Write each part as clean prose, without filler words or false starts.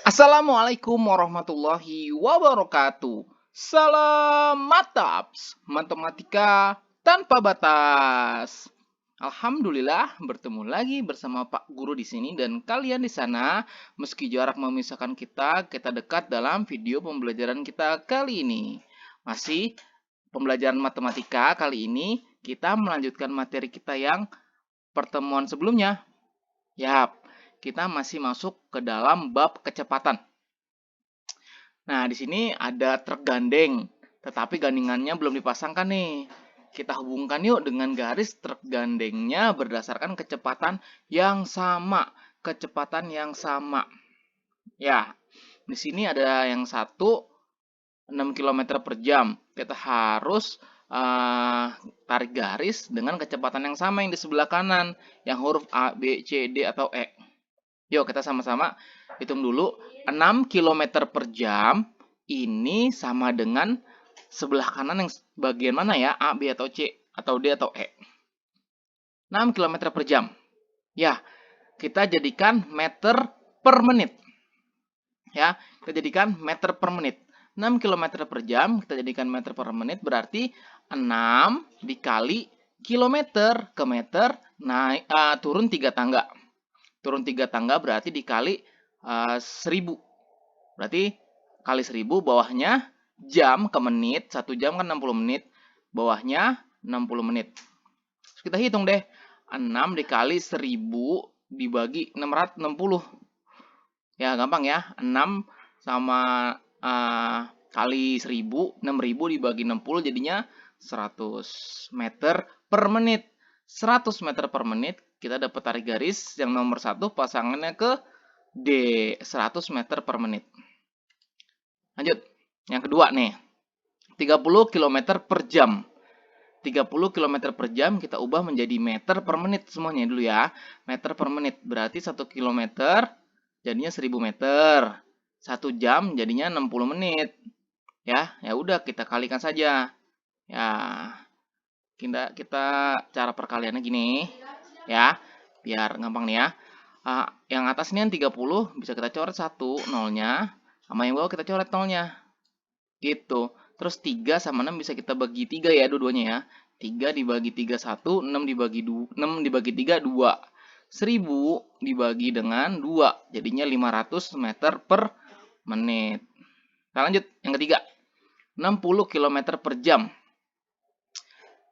Assalamualaikum warahmatullahi wabarakatuh. Salam Mataps, matematika tanpa batas. Alhamdulillah bertemu lagi bersama Pak Guru di sini dan kalian di sana. Meski jarak memisahkan kita dekat dalam video pembelajaran kita kali ini. Masih pembelajaran matematika kali ini kita melanjutkan materi kita yang pertemuan sebelumnya. Yap, kita masih masuk ke dalam bab kecepatan. Nah, di sini ada truk gandeng, tetapi gandingannya belum dipasangkan nih. Kita hubungkan yuk dengan garis truk gandengnya berdasarkan kecepatan yang sama. Kecepatan yang sama. Ya, di sini ada yang satu 6 km per jam. Kita harus tarik garis dengan kecepatan yang sama yang di sebelah kanan, yang huruf A, B, C, D, atau E. Yuk kita sama-sama hitung dulu. 6 km per jam ini sama dengan sebelah kanan yang bagian mana ya? A, B, atau C, atau D, atau E. 6 km per jam. Ya, kita jadikan meter per menit. Ya, kita jadikan meter per menit. 6 km per jam, kita jadikan meter per menit, berarti 6 dikali kilometer ke meter, naik turun 3 tangga. Turun 3 tangga berarti dikali 1000. Berarti kali 1000, bawahnya jam ke menit. 1 jam kan 60 menit. Bawahnya 60 menit. Terus kita hitung deh. 6 dikali 1000 dibagi 660. Ya, gampang ya. 6 sama kali 1000, 6000 dibagi 60 jadinya 100 meter per menit. 100 meter per menit, kita dapat tarik garis yang nomor 1 pasangannya ke D, 100 meter per menit. Lanjut, yang kedua nih, 30 km per jam. 30 km per jam kita ubah menjadi meter per menit semuanya dulu ya. Meter per menit, berarti 1 km jadinya 1000 meter. 1 jam jadinya 60 menit. Ya udah kita kalikan saja. Ya, kita cara perkaliannya gini ya, biar gampang nih ya. Yang atas ini yang 30 bisa kita coret 1 nolnya, sama yang bawah kita coret nolnya. Gitu. Terus 3 sama 6 bisa kita bagi 3 ya dua-duanya ya. 3 dibagi 3 1, 6 dibagi 3 2. 1000 dibagi dengan 2, jadinya 500 meter per menit. Kita lanjut yang ketiga. 60 km per jam.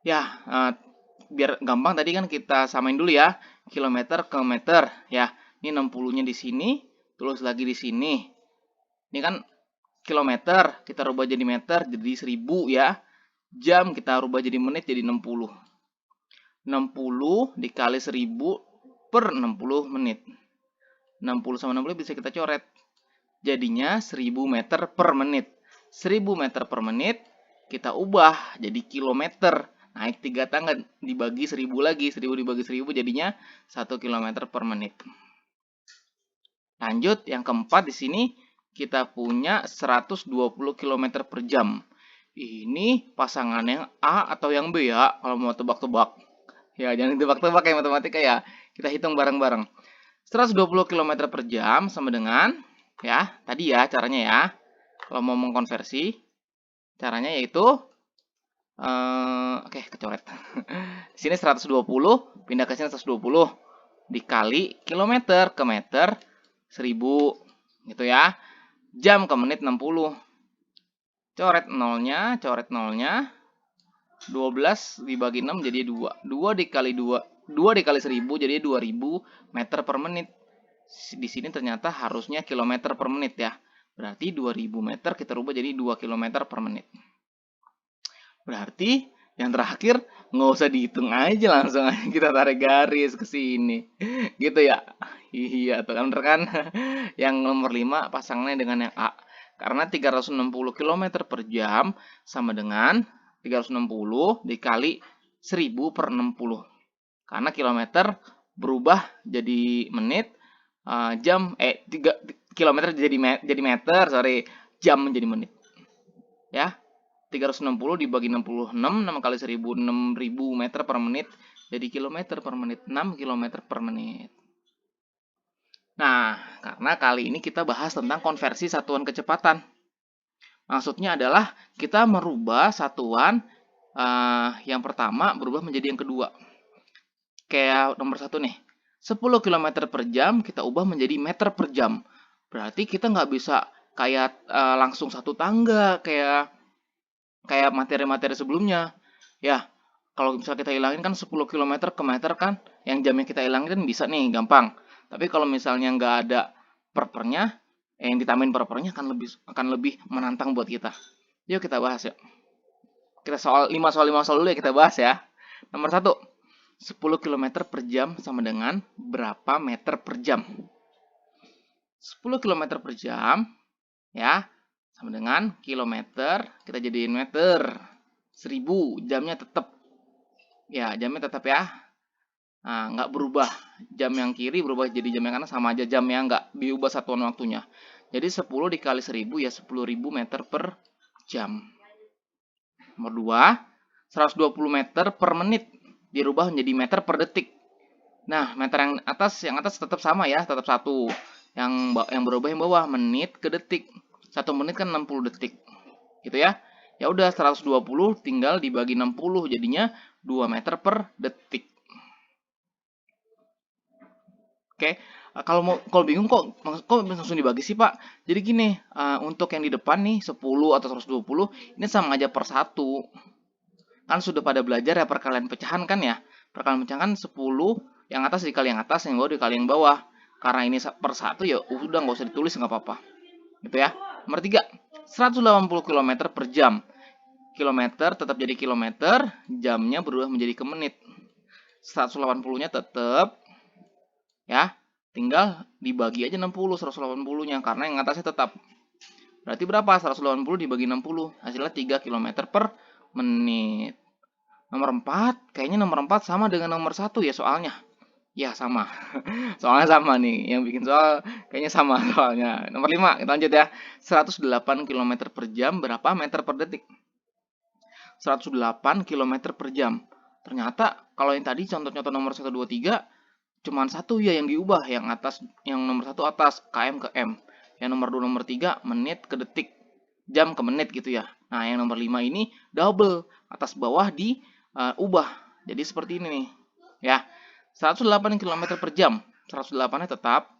Ya, biar gampang tadi kan kita samain dulu ya. Kilometer ke meter ya. Ini 60-nya di sini, terus lagi di sini. Ini kan kilometer, kita rubah jadi meter jadi 1000 ya. Jam kita rubah jadi menit jadi 60. 60 dikali 1000 per 60 menit. 60 sama 60 bisa kita coret. Jadinya 1000 meter per menit. 1000 meter per menit kita ubah jadi kilometer. Naik 3 tangga dibagi 1000 lagi. 1000 dibagi 1000 jadinya 1 km per menit. Lanjut yang keempat di sini kita punya 120 km per jam. Ini pasangan yang A atau yang B ya kalau mau tebak-tebak. Ya jangan tebak-tebak ya matematika ya. Kita hitung bareng-bareng. 120 km per jam sama dengan ya tadi ya caranya ya. Kalau mau mengkonversi caranya yaitu oke, kecoret. Di sini 120 pindah ke sini 120 dikali kilometer ke meter 1000 gitu ya. Jam ke menit 60. Coret nolnya. 12 dibagi 6 jadi 2. 2 dikali 2. 2 dikali 1000 jadi 2000 meter per menit. Di sini ternyata harusnya kilometer per menit ya. Berarti 2000 meter kita rubah jadi 2 km per menit. Berarti yang terakhir nggak usah dihitung aja, langsung aja kita tarik garis ke sini. Gitu ya. Iya, tuh kan bener kan? Yang nomor 5 pasangannya dengan yang A. Karena 360 km per jam sama dengan 360 dikali 1000 per 60. Karena kilometer berubah jadi menit, kilometer jadi meter, jam menjadi menit. Ya. 360 dibagi 66, 6 kali 1000, 6000 meter per menit, jadi kilometer per menit, 6 km per menit. Nah, karena kali ini kita bahas tentang konversi satuan kecepatan. Maksudnya adalah kita merubah satuan yang pertama berubah menjadi yang kedua. Kayak nomor 1 nih, 10 km per jam kita ubah menjadi meter per jam. Berarti kita nggak bisa kayak langsung satu tangga kayak materi-materi sebelumnya. Ya, kalau misalnya kita hilangin kan 10 km ke meter kan, yang jamnya kita hilangin kan bisa nih, gampang. Tapi kalau misalnya nggak ada perpernya, yang ditambahin perpernya akan lebih menantang buat kita. Yuk kita bahas ya. Kita soal 5 soal dulu ya kita bahas ya. Nomor 1, 10 km per jam sama dengan berapa meter per jam? 10 km per jam ya sama dengan kilometer, kita jadiin meter. 1000, jamnya tetap. Ya, jamnya tetap ya. Nah, nggak berubah. Jam yang kiri berubah jadi jam yang kanan, sama aja jamnya, nggak diubah satuan waktunya. Jadi 10 dikali 1000 ya 10.000 meter per jam. Nomor 2, 120 meter per menit dirubah menjadi meter per detik. Nah, meter yang atas tetap sama ya, tetap 1. Yang berubah yang bawah, menit ke detik. 1 menit kan 60 detik. Gitu ya. Ya udah 120 tinggal dibagi 60 jadinya 2 meter per detik. Oke, kalau bingung kok langsung dibagi sih, Pak? Jadi gini, untuk yang di depan nih 10 atau 120 ini sama aja per 1. Kan sudah pada belajar ya perkalian pecahan kan ya? Perkalian pecahan kan 10, yang atas dikali yang atas, yang bawah dikali yang bawah. Karena ini per 1 ya udah nggak usah ditulis, nggak apa-apa. Gitu ya. Nomor 3, 180 km per jam. Kilometer tetap jadi kilometer, jamnya berubah menjadi ke menit. 180-nya tetap ya, tinggal dibagi aja 60 180-nya karena yang atasnya tetap. Berarti berapa? 180 dibagi 60, hasilnya 3 km per menit. Nomor 4, kayaknya nomor 4 sama dengan nomor 1 ya soalnya. Ya, sama. Soalnya sama nih, yang bikin soal kayaknya sama soalnya. Nomor 5, kita lanjut ya. 108 km per jam berapa meter per detik? 108 km per jam. Ternyata kalau yang tadi contoh-contoh nomor 1, 2, 3 cuman satu ya yang diubah, yang atas, yang nomor 1 atas, km ke m. Yang nomor 2, nomor 3 menit ke detik, jam ke menit gitu ya. Nah, yang nomor 5 ini double, atas bawah diubah. Jadi seperti ini nih. Ya. 108 km per jam. 108-nya tetap,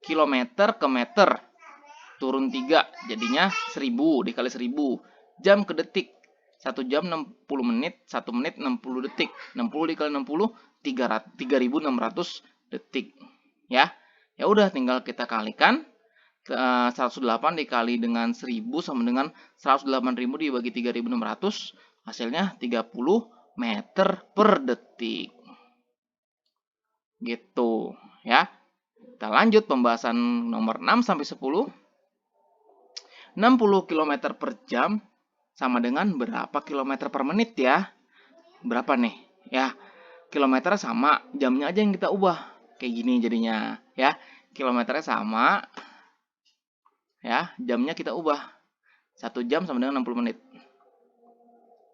kilometer ke meter turun 3 jadinya 1000 dikali 1000. Jam ke detik, 1 jam 60 menit, 1 menit 60 detik. 60 dikali 60, 3600 detik. Ya. Ya udah tinggal kita kalikan. 108 dikali dengan 1000 sama dengan 108.000 dibagi 3600, hasilnya 30 meter per detik. Gitu ya. Kita lanjut pembahasan nomor 6 sampai 10. 60 km per jam sama dengan berapa kilometer per menit ya? Berapa nih? Ya, kilometernya sama, jamnya aja yang kita ubah. Kayak gini jadinya, ya. Kilometernya sama, ya, jamnya kita ubah. 1 jam sama dengan 60 menit.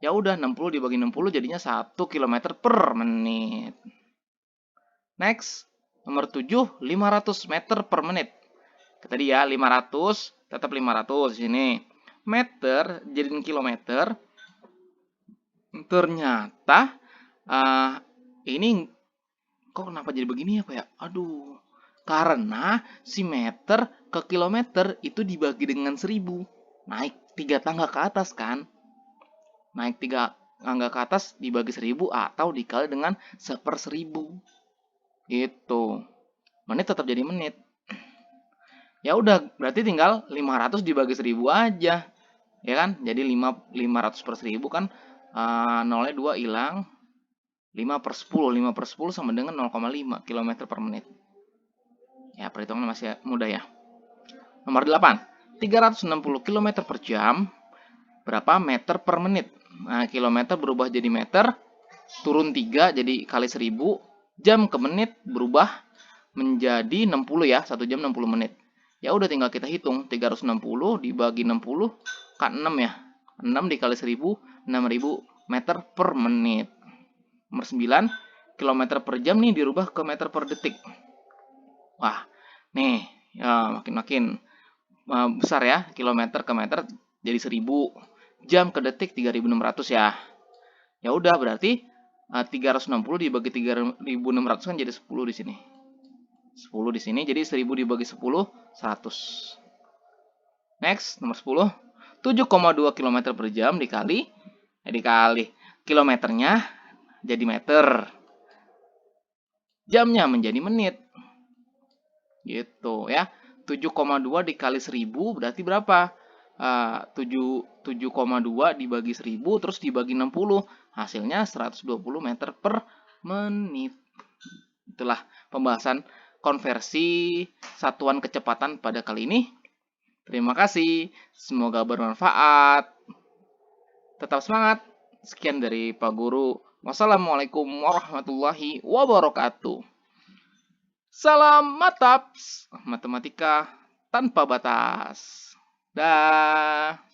Ya udah, 60 dibagi 60 jadinya 1 km per menit. Next, nomor 7, 500 meter per menit. Tadi ya, 500, tetap 500 di sini. Meter jadiin kilometer. Ternyata ini kok kenapa jadi begini ya, Pak ya? Aduh. Karena si meter ke kilometer itu dibagi dengan 1000. Naik 3 tangga ke atas kan? Naik 3 tangga ke atas dibagi 1000 atau dikali dengan 1/1000. Gitu. Menit tetap jadi menit. Ya udah, berarti tinggal 500 dibagi 1000 aja. Ya kan? Jadi 500 per 1000 kan nolnya 2 hilang. 5/10. 5/10 sama dengan 0,5 km per menit. Ya, perhitungan masih mudah ya. Nomor 8. 360 km per jam berapa meter per menit? Nah, kilometer berubah jadi meter, turun 3 jadi kali 1000. Jam ke menit berubah menjadi 60 ya, 1 jam 60 menit. Ya udah tinggal kita hitung, 360 dibagi 60 kan 6 ya. 6 dikali 1000, 6000 meter per menit. Nomor 9, kilometer per jam nih dirubah ke meter per detik. Wah, Nih, ya makin-makin besar ya, kilometer ke meter jadi 1000, jam ke detik 3600 ya. Ya udah berarti 360 dibagi 3600 kan jadi 10 di sini. 10 di sini jadi 1000 dibagi 10 100. Next, nomor 10. 7,2 km per jam dikali kilometernya jadi meter. Jamnya menjadi menit. Gitu ya. 7,2 dikali 1000 berarti berapa? 7,2 dibagi 1000 terus dibagi 60. Hasilnya 120 meter per menit. Itulah pembahasan konversi satuan kecepatan pada kali ini. Terima kasih. Semoga bermanfaat. Tetap semangat. Sekian dari Pak Guru. Wassalamualaikum warahmatullahi wabarakatuh. Salam mataps, matematika tanpa batas. Dah.